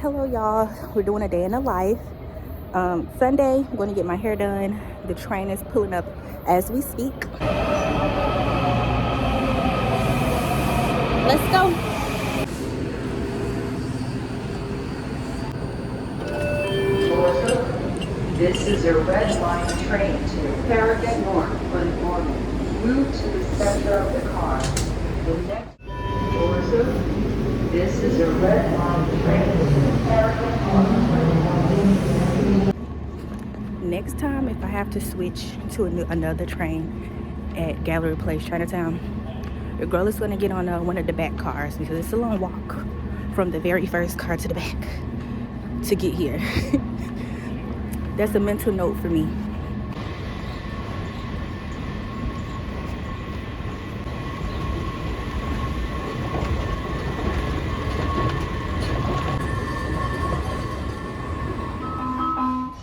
Hello y'all, we're doing a day in the life. Sunday, I'm going to get my hair done. The train is pulling up as we speak. Let's go. This is a red line train to Farragut North, Good morning. Move to the center of the car. The next this is a red line train to Farragut North, Good morning. Next time, if I have to switch to another train at Gallery Place, Chinatown, the girl is going to get on one of the back cars because it's a long walk from the very first car to the back to get here. That's a mental note for me.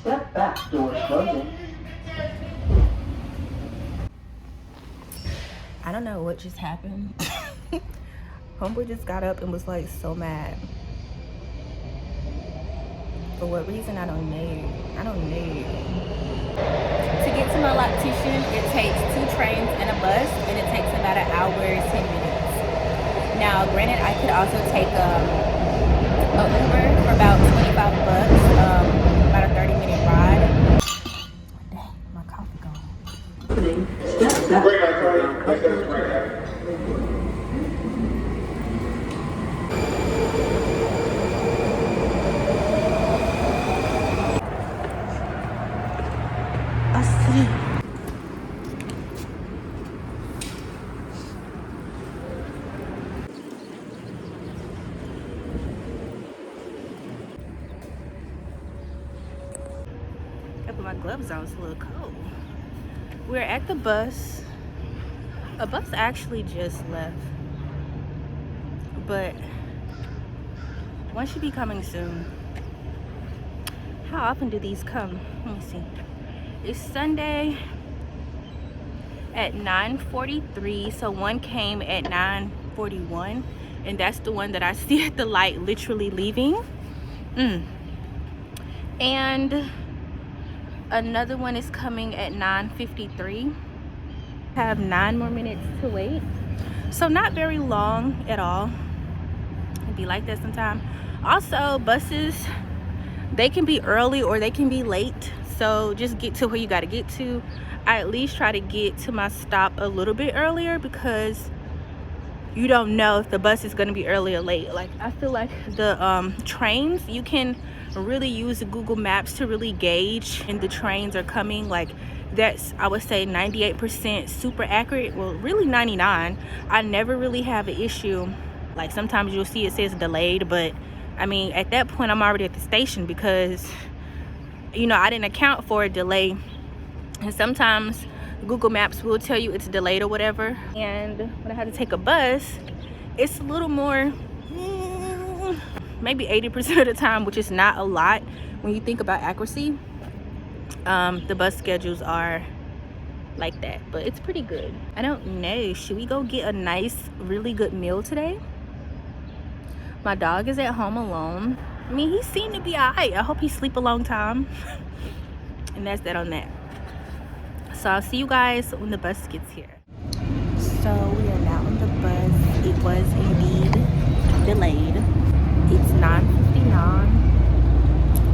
Step back, door closing. I don't know what just happened. Homeboy just got up and was like so mad. For what reason, I don't know. To get to my Loctician, it takes 2 trains and a bus, and it takes about an hour and 10 minutes. Now, granted, I could also take a Uber for about $25, about a 30-minute ride. Dang, my coffee gone. Step back. I put my gloves on, it's a little cold. We're at the bus. A bus actually just left, but one should be coming soon. How often do these come? Let me see. It's Sunday at 9:43, so one came at 9:41, and that's the one that I see at the light literally leaving. And another one is coming at 9:53. Have 9 more minutes to wait, so not very long at all. It'd be like that sometime. Also, buses, they can be early or they can be late, so just get to where you got to get to. I at least try to get to my stop a little bit earlier because you don't know if the bus is going to be early or late. Like, I feel like the trains, you can really use Google Maps to really gauge when the trains are coming. Like, that's, I would say, 98% super accurate. Well, really 99. I never really have an issue. Like, sometimes you'll see it says delayed, but I mean, at that point I'm already at the station because, you know, I didn't account for a delay. And sometimes Google Maps will tell you it's delayed or whatever. And when I had to take a bus, it's a little more, maybe 80% of the time, which is not a lot when you think about accuracy. The bus schedules are like that, but it's pretty good. I don't know, should we go get a nice, really good meal today? My dog is at home alone. I mean, he seemed to be all right. I hope he sleep a long time. And that's that on that. So I'll see you guys when the bus gets here. So we are now on the bus. It was indeed delayed. It's 9:59,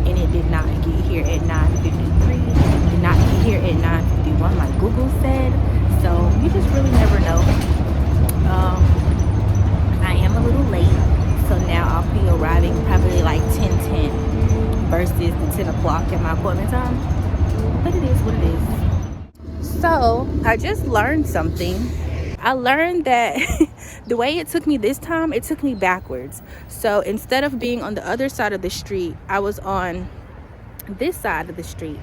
and it did not get here at 9:53. It did not get here at 9:51 like Google said. So you just really never know. I am a little late, so now I'll be arriving probably like 10:10 versus the 10 o'clock at my appointment time. But it is what it is. So I just learned something. I learned that the way it took me this time, it took me backwards. So instead of being on the other side of the street, I was on this side of the street.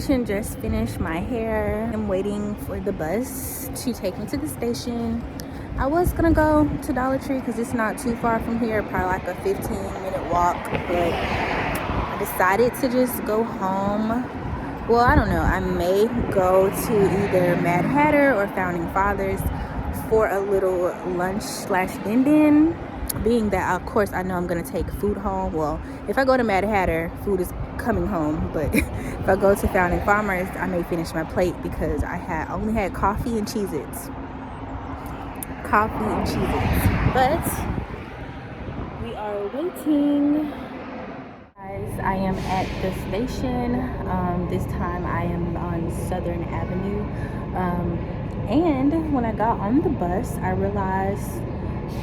Loctician just finished my hair. I'm waiting for the bus to take me to the station. I was gonna go to Dollar Tree because it's not too far from here, probably like a 15-minute walk, but I decided to just go home. Well, I don't know, I may go to either MadHatter or Founding Fathers for a little lunch slash din-din, being that of course I know I'm gonna take food home. Well, if I go to MadHatter, food is coming home, but if I go to Founding Farmers, I may finish my plate because I only had coffee and Cheez-Its. But we are waiting. Guys, I am at the station. This time I am on Southern Avenue. And when I got on the bus, I realized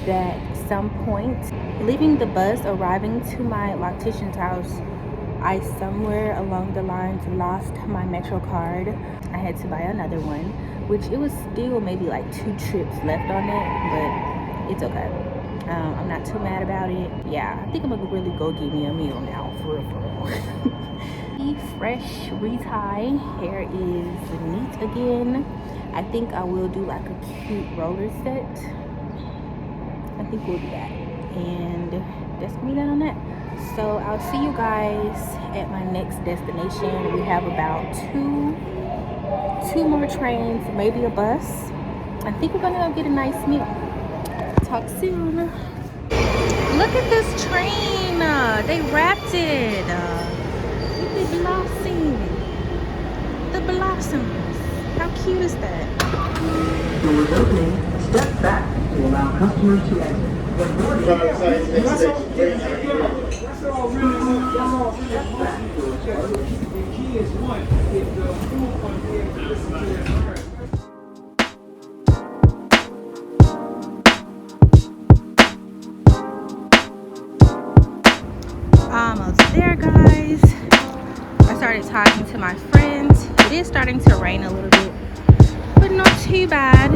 that at some point, leaving the bus, arriving to my loctician's house, I somewhere along the lines lost my Metro card. I had to buy another one, which it was still maybe like 2 trips left on it, but it's okay. I'm not too mad about it. Yeah, I think I'm gonna really go get me a meal now, for real. Fresh Retie hair is neat again. I think I will do like a cute roller set. I think we'll do that, and that's gonna be that on that. So I'll see you guys at my next destination. We have about two more trains, maybe a bus. I think we're gonna go get a nice meal. Talk soon. Look at this train. They wrapped it. The blossoms. How cute is that? Doors opening, step back to allow customers to exit. When boarding, That's all really the key is one, if the food one is to listen to their parents. Almost there, guys. I started talking to my friends. It is starting to rain a little bit, but not too bad.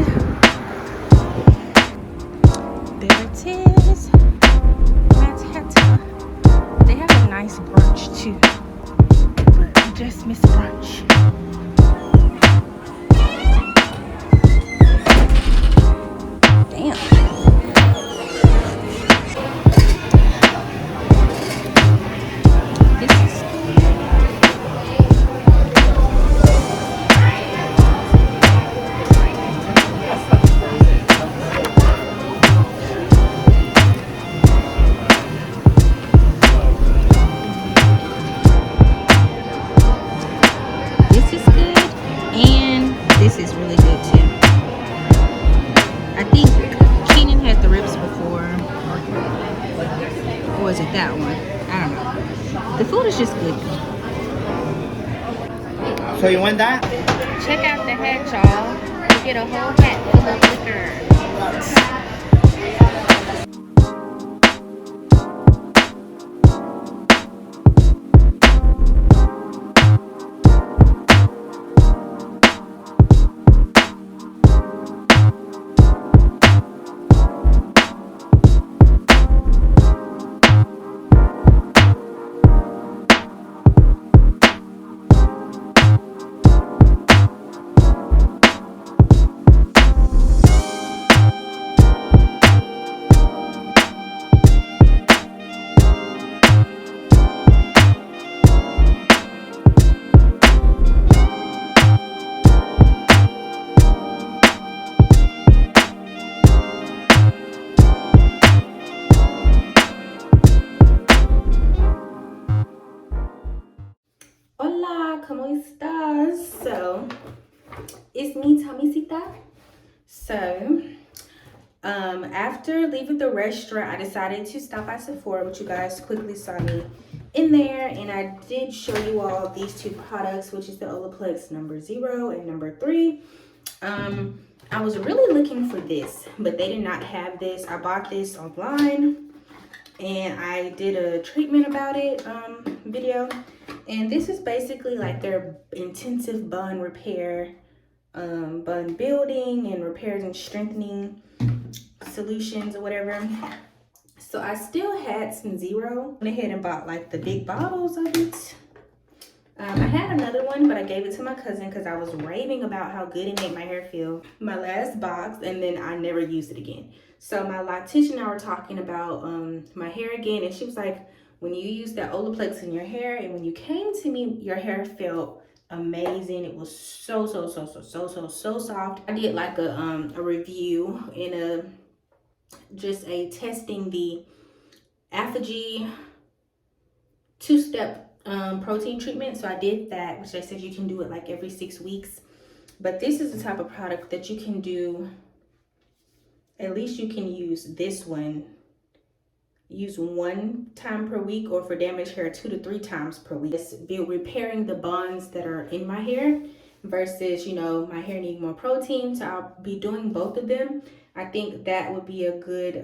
There it is. MadHatter. They have a nice brunch too, but we just missed brunch. Damn. This is really good too. I think Keenan had the ribs before. Or was it that one? I don't know. The food is just good. So you want that? Check out the hat, y'all. You get a whole hat full of liquor. Hola, ¿cómo estás? So, it's me, Tommie. So, after leaving the restaurant, I decided to stop by Sephora, which you guys quickly saw me in there, and I did show you all these 2 products, which is the Olaplex number 0 and number 3. I was really looking for this, but they did not have this. I bought this online, and I did a treatment about it video, and this is basically like their intensive bun repair, bun building and repairs and strengthening solutions or whatever. So I still had some 0. Went ahead and bought like the big bottles of it. I had another one, but I gave it to my cousin because I was raving about how good it made my hair feel. My last box, and then I never used it again. So my loctician and I were talking about my hair again, and she was like, when you use that Olaplex in your hair, and when you came to me, your hair felt amazing. It was so soft. I did like a review in just a testing the Apogee 2-step protein treatment. So I did that, which they said you can do it like every 6 weeks. But this is the type of product that you can do, at least you can use this one, use 1 time per week, or for damaged hair 2 to 3 times per week. It's be repairing the bonds that are in my hair versus, you know, my hair need more protein. So I'll be doing both of them. I think that would be a good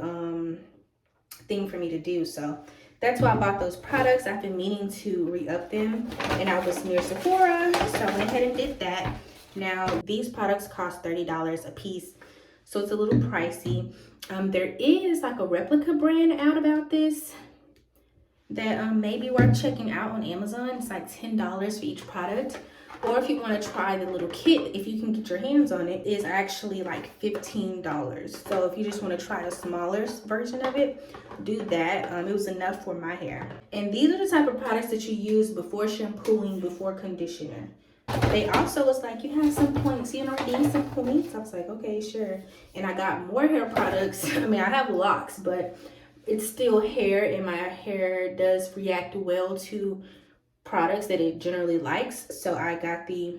thing for me to do. So that's why I bought those products. I've been meaning to re-up them, and I was near Sephora, so I went ahead and did that. Now these products cost $30 a piece, so it's a little pricey. There is like a replica brand out about this that may be worth checking out on Amazon. It's like $10 for each product. Or if you want to try the little kit, if you can get your hands on it, is actually like $15. So if you just want to try the smaller version of it, do that. It was enough for my hair. And these are the type of products that you use before shampooing, before conditioner. They also was like, you have some points, you know, need some points. I was like, okay, sure. And I got more hair products. I mean, I have locks, but it's still hair, and my hair does react well to products that it generally likes. So I got the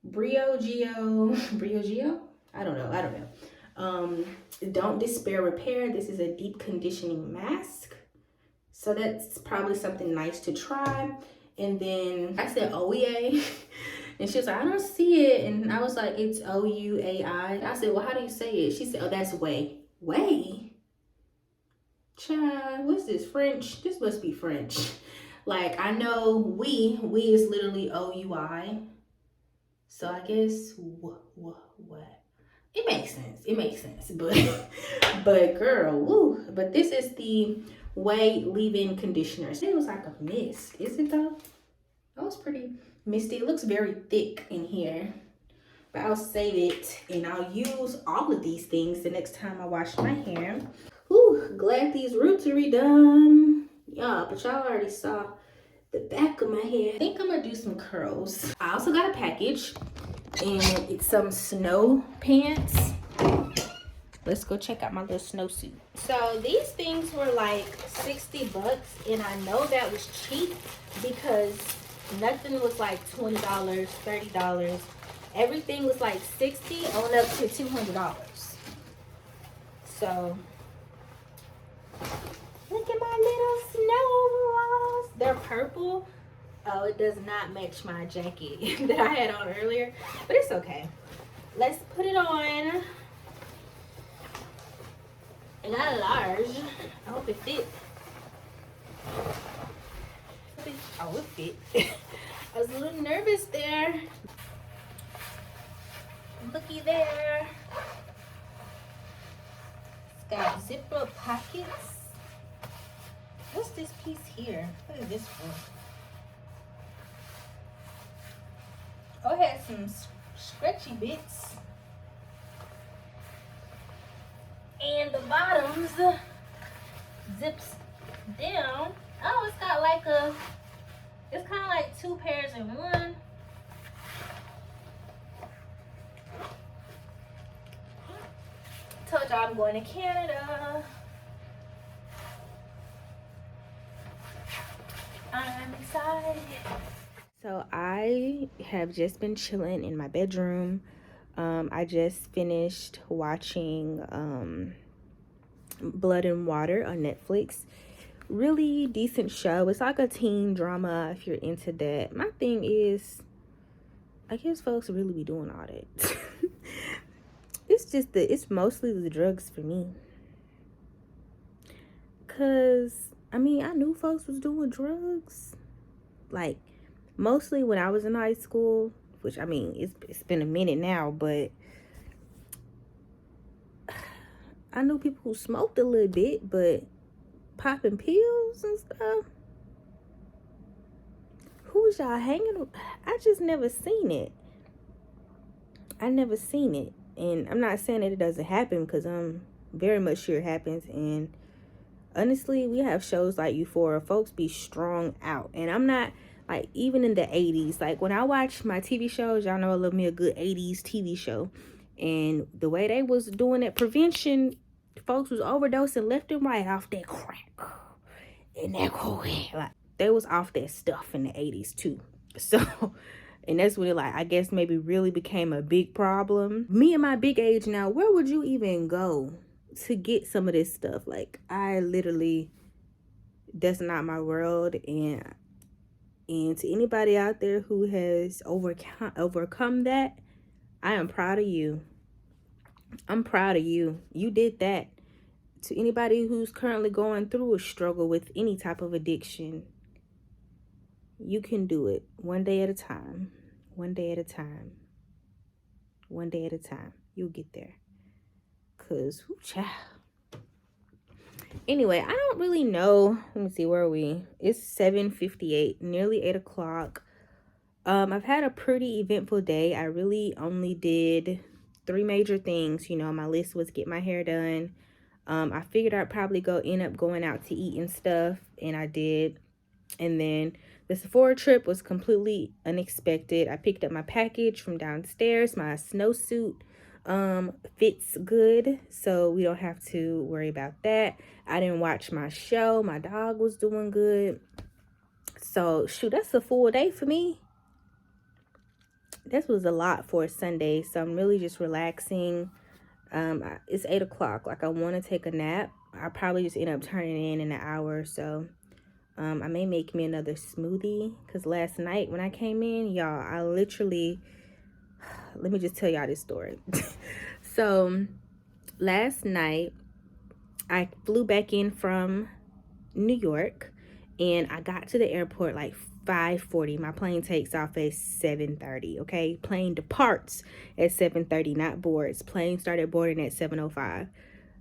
Briogeo. I don't know. Don't Despair Repair. This is a deep conditioning mask, so that's probably something nice to try. And then I said OEA, and she was like, I don't see it. And I was like, it's OUAI. I said, well, how do you say it? She said, oh, that's way. Child, what's this, French? This must be French. Like, I know we is literally OUI. So I guess what? It makes sense. But girl, woo. But this is the Way leave-in conditioner. It was like a mist. Is it though? That was pretty misty. It looks very thick in here. But I'll save it, and I'll use all of these things the next time I wash my hair. Whew, glad these roots are redone. Yeah, but y'all already saw the back of my hair. I think I'm gonna do some curls. I also got a package, and it's some snow pants. Let's go check out my little snowsuit. So these things were like 60 bucks, and I know that was cheap because nothing was like $20, $30. Everything was like 60 on up to $200. So look at my little snow rolls. They're purple. Oh, it does not match my jacket that I had on earlier, but it's okay. Let's put it on. I got a large. I hope it fits. Oh, it fit. I was a little nervous there. Looky there. It's got zipper pockets. What's this piece here? What is this for? Oh, it has some stretchy bits. And the bottoms zips down. Oh, it's got like it's kind of like 2 pairs in one. Told y'all I'm going to Canada. I'm excited. So I have just been chilling in my bedroom. I just finished watching Blood and Water on Netflix. Really decent show. It's like a teen drama if you're into that. My thing is, I guess folks really be doing all that. It's mostly the drugs for me. Cause I mean, I knew folks was doing drugs, like mostly when I was in high school, which I mean it's been a minute now, but I knew people who smoked a little bit, but popping pills and stuff, who's y'all hanging? I just never seen it. I never seen it. And I'm not saying that it doesn't happen, because I'm very much sure it happens. And honestly, we have shows like Euphoria. Folks be strung out. And I'm not, like, even in the 80s. Like, when I watch my TV shows, y'all know I love me a good 80s TV show. And the way they was doing that prevention, folks was overdosing left and right off that crack and that cocaine. Like, they was off that stuff in the 80s too. So, and that's when it, like, I guess maybe really became a big problem. Me and my big age now, where would you even go to get some of this stuff? Like, I literally, that's not my world. And to anybody out there who has overcome that, I am proud of you. I'm proud of you. You did that. To anybody who's currently going through a struggle with any type of addiction, you can do it one day at a time. One day at a time. One day at a time. You'll get there. Cause, whoo, child. Anyway, I don't really know. Let me see, where are we? It's 7:58, nearly 8 o'clock. I've had a pretty eventful day. I really only did 3 major things. You know, my list was get my hair done. I figured I'd probably end up going out to eat and stuff, and I did. And then the Sephora trip was completely unexpected. I picked up my package from downstairs. My snowsuit fits good, so we don't have to worry about that. I didn't watch my show. My dog was doing good. So, shoot, that's a full day for me. This was a lot for a Sunday, so I'm really just relaxing. It's 8 o'clock. Like, I want to take a nap. I'll probably just end up turning in an hour or so. I may make me another smoothie, because last night when I came in, y'all, I literally, let me just tell y'all this story. So last night I flew back in from New York, and I got to the airport like 5:40. My plane takes off at 7:30. Okay, plane departs at 7:30, not boards. Plane started boarding at 7:05.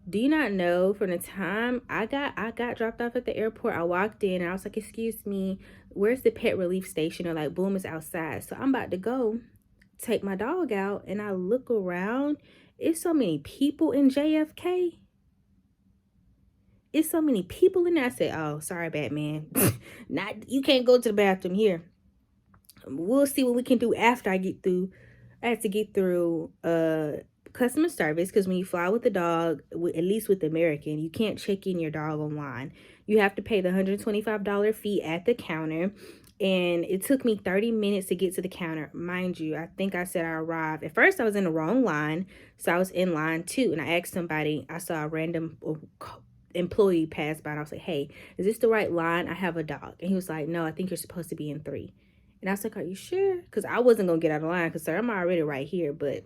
Do you not know, from the time I got dropped off at the airport, I walked in and I was like, excuse me, where's the pet relief station? Or like, boom, it's outside. So I'm about to go take my dog out, and I look around. It's so many people in JFK. It's so many people in there. I said, oh, sorry, Batman. You can't go to the bathroom here. We'll see what we can do after I get through. I had to get through customer service, because when you fly with the dog, at least with American, you can't check in your dog online. You have to pay the $125 fee at the counter, and it took me 30 minutes to get to the counter. Mind you, I think I said I arrived. At first, I was in the wrong line, so I was in line 2, and I asked somebody. I saw a random employee pass by, and I was like, hey, is this the right line? I have a dog. And he was like, no, I think you're supposed to be in 3. And I was like, are you sure? Because I wasn't going to get out of line, because, sir, I'm already right here, but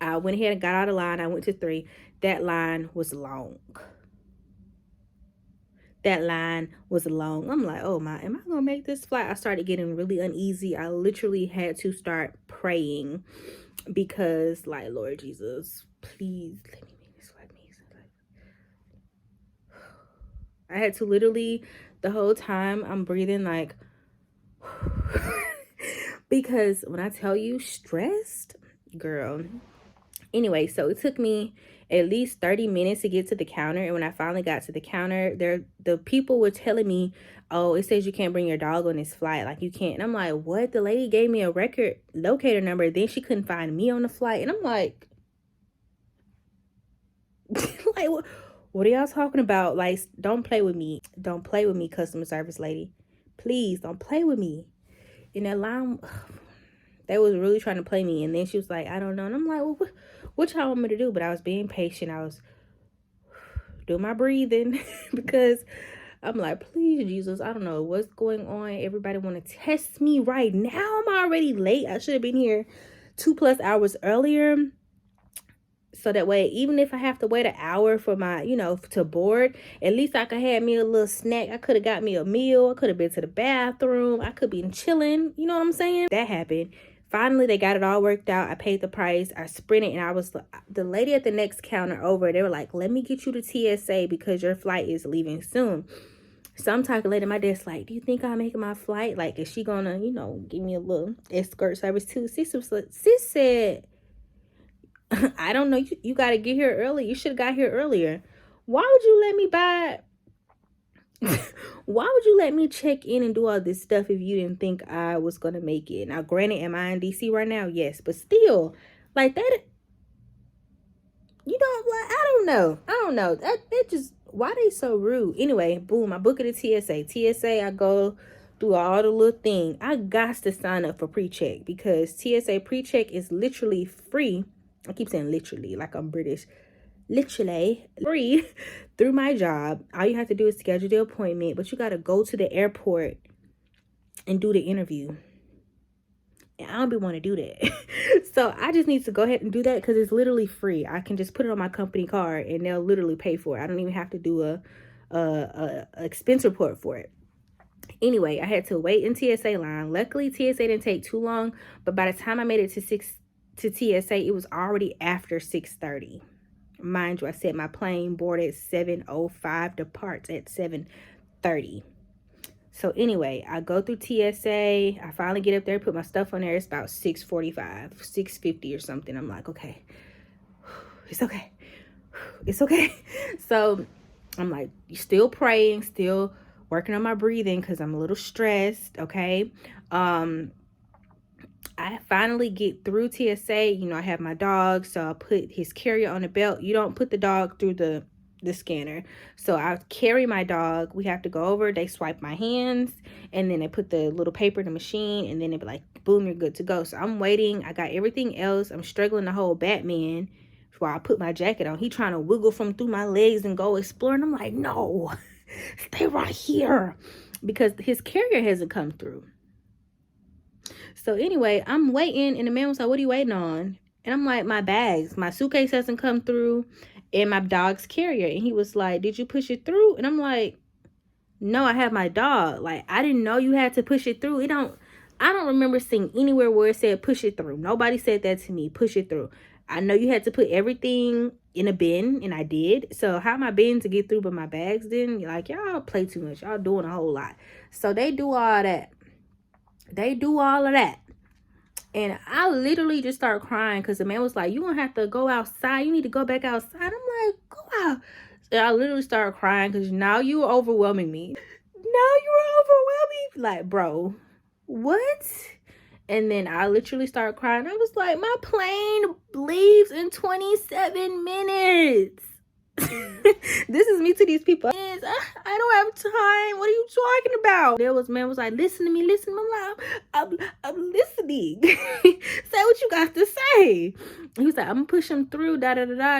I went ahead and got out of line. I went to 3. That line was long. That line was long. I'm like, oh my, am I going to make this flight? I started getting really uneasy. I literally had to start praying, because, like, Lord Jesus, please let me make this flight. I had to literally, the whole time I'm breathing like, because when I tell you stressed, girl. Anyway, so it took me at least 30 minutes to get to the counter. And when I finally got to the counter, the people were telling me, oh, it says you can't bring your dog on this flight. Like, you can't. And I'm like, what? The lady gave me a record locator number. Then she couldn't find me on the flight. And I'm like, like, what are y'all talking about? Like, don't play with me. Don't play with me, customer service lady. Please, don't play with me. And that line, they was really trying to play me. And then she was like, I don't know. And I'm like, well, what y'all want me to do? But I was being patient. I was doing my breathing, because I'm like, please, Jesus, I don't know what's going on. Everybody want to test me right now. I'm already late. I should have been here 2+ hours earlier. So that way, even if I have to wait an hour for my, to board, at least I could have me a little snack. I could have got me a meal. I could have been to the bathroom. I could be chilling. You know what I'm saying? That happened. Finally, they got it all worked out. I paid the price. I sprinted, and I was the lady at the next counter over. They were like, let me get you to TSA because your flight is leaving soon. So I'm talking later. My dad's like, do you think I'll make my flight? Like, is she gonna, give me a little escort service too? Sis said, I don't know. You got to get here early. You should have got here earlier. Why would you let me why would you let me check in and do all this stuff if you didn't think I was going to make it? Now, granted, am I in DC right now? Yes. But still, like that, I don't know. That just, why they so rude? Anyway, boom, I book it at TSA. I go through all the little thing. I got to sign up for pre-check because TSA pre-check is literally free. I keep saying literally like I'm British. Literally free through my job. All you have to do is schedule the appointment, but you got to go to the airport and do the interview. And I don't be want to do that. So I just need to go ahead and do that because it's literally free. I can just put it on my company card and they'll literally pay for it. I don't even have to do a expense report for it. Anyway, I had to wait in TSA line. Luckily, TSA didn't take too long, but by the time I made it to TSA, it was already after 6:30. Mind you, I said my plane boarded at 7:05, departs at 7:30. So anyway, I go through TSA. I finally get up there, put my stuff on there. It's about 6:45, 6:50 or something. I'm like, okay, it's okay. It's okay. So I'm like, still praying, still working on my breathing because I'm a little stressed, okay? I finally get through TSA. I have my dog, so I put his carrier on the belt. You don't put the dog through the scanner. So I carry my dog. We have to go over. They swipe my hands, and then they put the little paper in the machine, and then they be like, boom, you're good to go. So I'm waiting. I got everything else. I'm struggling to hold Batman while I put my jacket on. He trying to wiggle from through my legs and go explore. And I'm like, no, stay right here because his carrier hasn't come through. So anyway, I'm waiting, and the man was like, what are you waiting on? And I'm like, my suitcase hasn't come through, and my dog's carrier. And he was like, did you push it through? And I'm like, no, I have my dog. Like, I didn't know you had to push it through. I don't remember seeing anywhere where it said push it through. Nobody said that to me, push it through. I know you had to put everything in a bin, and I did. So how my bin to get through, but my bags didn't? Like, y'all play too much. Y'all doing a whole lot. So they do all that. And I literally just started crying because the man was like, you don't have to go outside. You need to go back outside. I'm like, go out. So I literally started crying because now you're overwhelming me. Like, bro, what? And then I literally started crying. I was like, my plane leaves in 27 minutes. This is me to these people. I don't have time. What are you talking about? Man was like, listen to me. I'm like, I'm listening. Say what you got to say. He was like, I'm gonna push him through.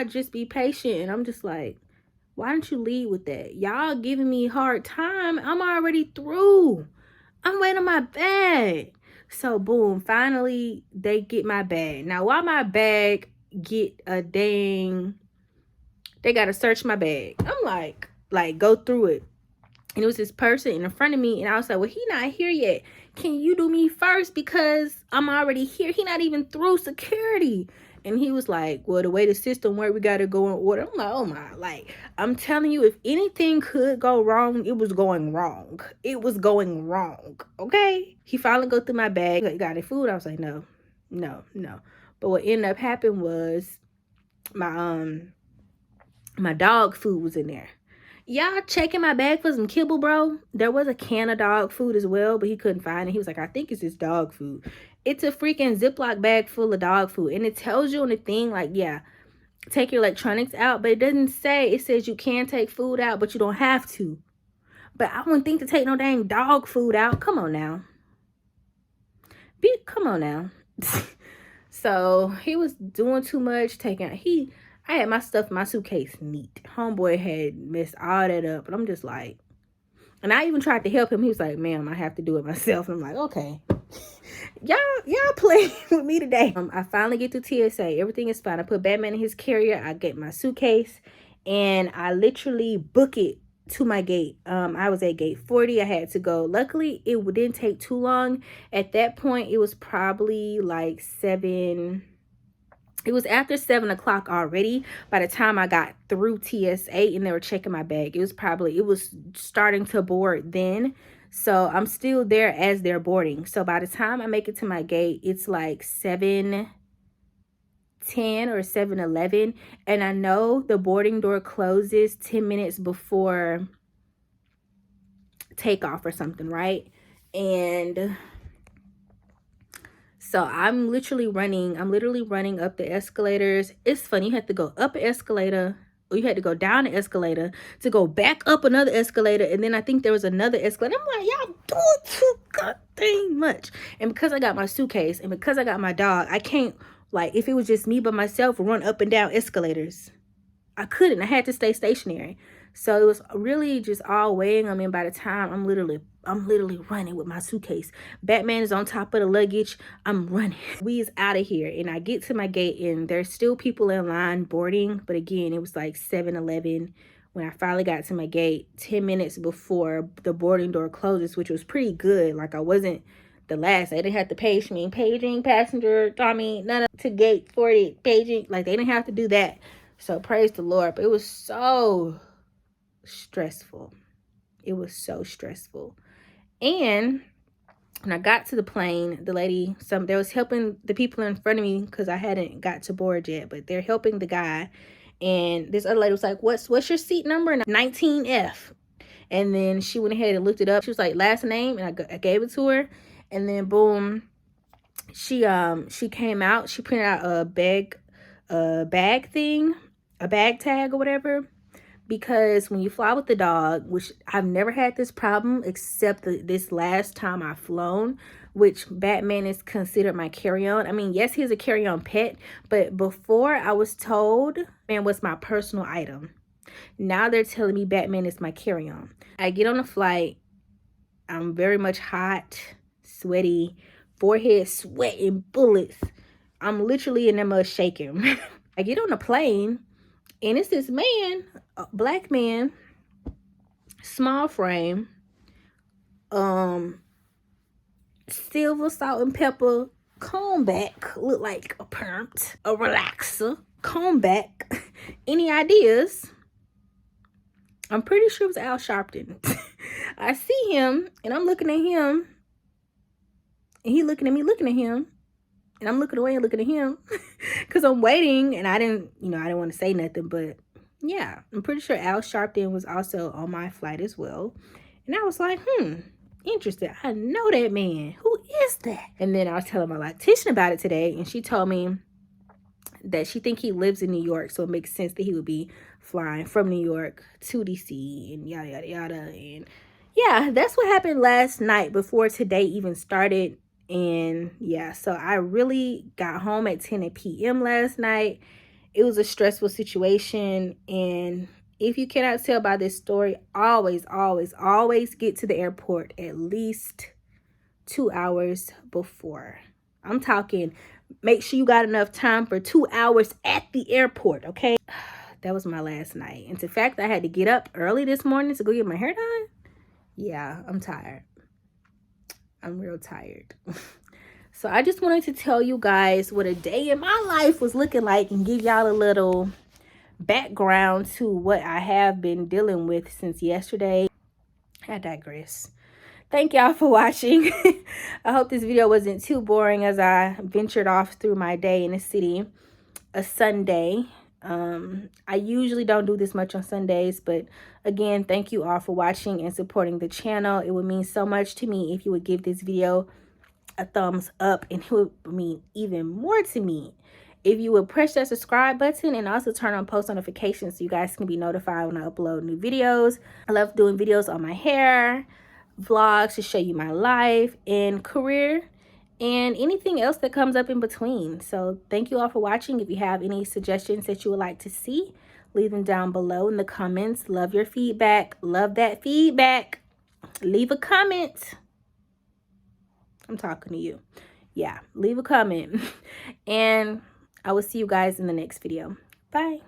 Just be patient. And I'm just like, why don't you lead with that? Y'all giving me a hard time. I'm already through. I'm waiting on my bag. So boom, finally they get my bag. Now while my bag get a dang, they gotta search my bag. I'm like go through it. And it was this person in front of me, and I was like, well, he not here yet. Can you do me first because I'm already here? He not even through security. And he was like, well, the way the system works, we gotta go in order. I'm like, oh my, like, I'm telling you, if anything could go wrong, it was going wrong. Okay? He finally go through my bag. Like, got any food? I was like, no. But what ended up happening was my dog food was in there. Y'all checking my bag for some kibble, bro? There was a can of dog food as well, but he couldn't find it. He was like, I think it's his dog food. It's a freaking Ziploc bag full of dog food. And it tells you on the thing, like, yeah, take your electronics out. But it doesn't say, it says you can take food out, but you don't have to. But I wouldn't think to take no dang dog food out. Come on now. Come on now. So he was doing too much, I had my stuff in my suitcase neat. Homeboy had messed all that up. And I'm just like, and I even tried to help him. He was like, ma'am, I have to do it myself. And I'm like, okay. Y'all playing with me today. I finally get to TSA. Everything is fine. I put Batman in his carrier. I get my suitcase. And I literally book it to my gate. I was at gate 40. I had to go. Luckily, it didn't take too long. At that point, it was probably like 7 It was after 7 o'clock already by the time I got through TSA and they were checking my bag. It was starting to board then. So I'm still there as they're boarding. So by the time I make it to my gate, it's like 7:10 or 7:11. And I know the boarding door closes 10 minutes before takeoff or something, right? And so I'm literally running up the escalators. It's funny, you have to go up an escalator, or you had to go down an escalator to go back up another escalator, and then I think there was another escalator. I'm like, y'all doing too goddamn much. And because I got my suitcase and because I got my dog, I can't, like, if it was just me by myself, run up and down escalators. I couldn't. I had to stay stationary. So it was really just all weighing on me. By the time I'm literally running with my suitcase. Batman is on top of the luggage. I'm running. We is out of here. And I get to my gate and there's still people in line boarding. But again, it was like 7:11 when I finally got to my gate, 10 minutes before the boarding door closes, which was pretty good. Like I wasn't the last. They didn't have to page me. Paging, passenger, Tommie, none of to gate 40, paging. Like they didn't have to do that. So praise the Lord. But it was so stressful. It was so stressful. And when I got to the plane, the lady, they was helping the people in front of me because I hadn't got to board yet, but they're helping the guy. And this other lady was like, what's your seat number? And 19F. And then she went ahead and looked it up. She was like, last name, and I gave it to her. And then boom, she came out. She printed out a bag tag or whatever. Because when you fly with the dog, which I've never had this problem except this last time I've flown, which Batman is considered my carry-on. I mean, yes, he's a carry-on pet, but before I was told Batman was my personal item. Now they're telling me Batman is my carry-on. I get on a flight. I'm very much hot, sweaty, forehead sweating bullets. I'm literally in that mud shaking. I get on a plane. And it's this man, a black man, small frame, silver, salt, and pepper, comb back, look like a permt, a relaxer, comb back. Any ideas? I'm pretty sure it was Al Sharpton. I see him, and I'm looking at him, and he looking at me, looking at him. And I'm looking away and looking at him because I'm waiting and I didn't want to say nothing. But yeah, I'm pretty sure Al Sharpton was also on my flight as well. And I was like, interesting. I know that man. Who is that? And then I was telling my loctician about it today. And she told me that she think he lives in New York. So it makes sense that he would be flying from New York to DC and yada, yada, yada. And yeah, that's what happened last night before today even started. And yeah, so I really got home at 10 p.m. last night. It was a stressful situation. And if you cannot tell by this story, always get to the airport at least 2 hours before. I'm talking, make sure you got enough time for 2 hours at the airport, okay? That was my last night. And the fact that I had to get up early this morning to go get my hair done, yeah, I'm tired. I'm real tired. So I just wanted to tell you guys what a day in my life was looking like and give y'all a little background to what I have been dealing with since yesterday. I digress. Thank y'all for watching. I hope this video wasn't too boring as I ventured off through my day in the city. A Sunday. I usually don't do this much on Sundays, but again, thank you all for watching and supporting the channel. It would mean so much to me if you would give this video a thumbs up, and it would mean even more to me if you would press that subscribe button and also turn on post notifications so you guys can be notified when I upload new videos. I love doing videos on my hair, vlogs to show you my life and career, and anything else that comes up in between. So thank you all for watching. If you have any suggestions that you would like to see, leave them down below in the comments. Love your feedback. Love that feedback. Leave a comment. I'm talking to you. Yeah, leave a comment. And I will see you guys in the next video. Bye.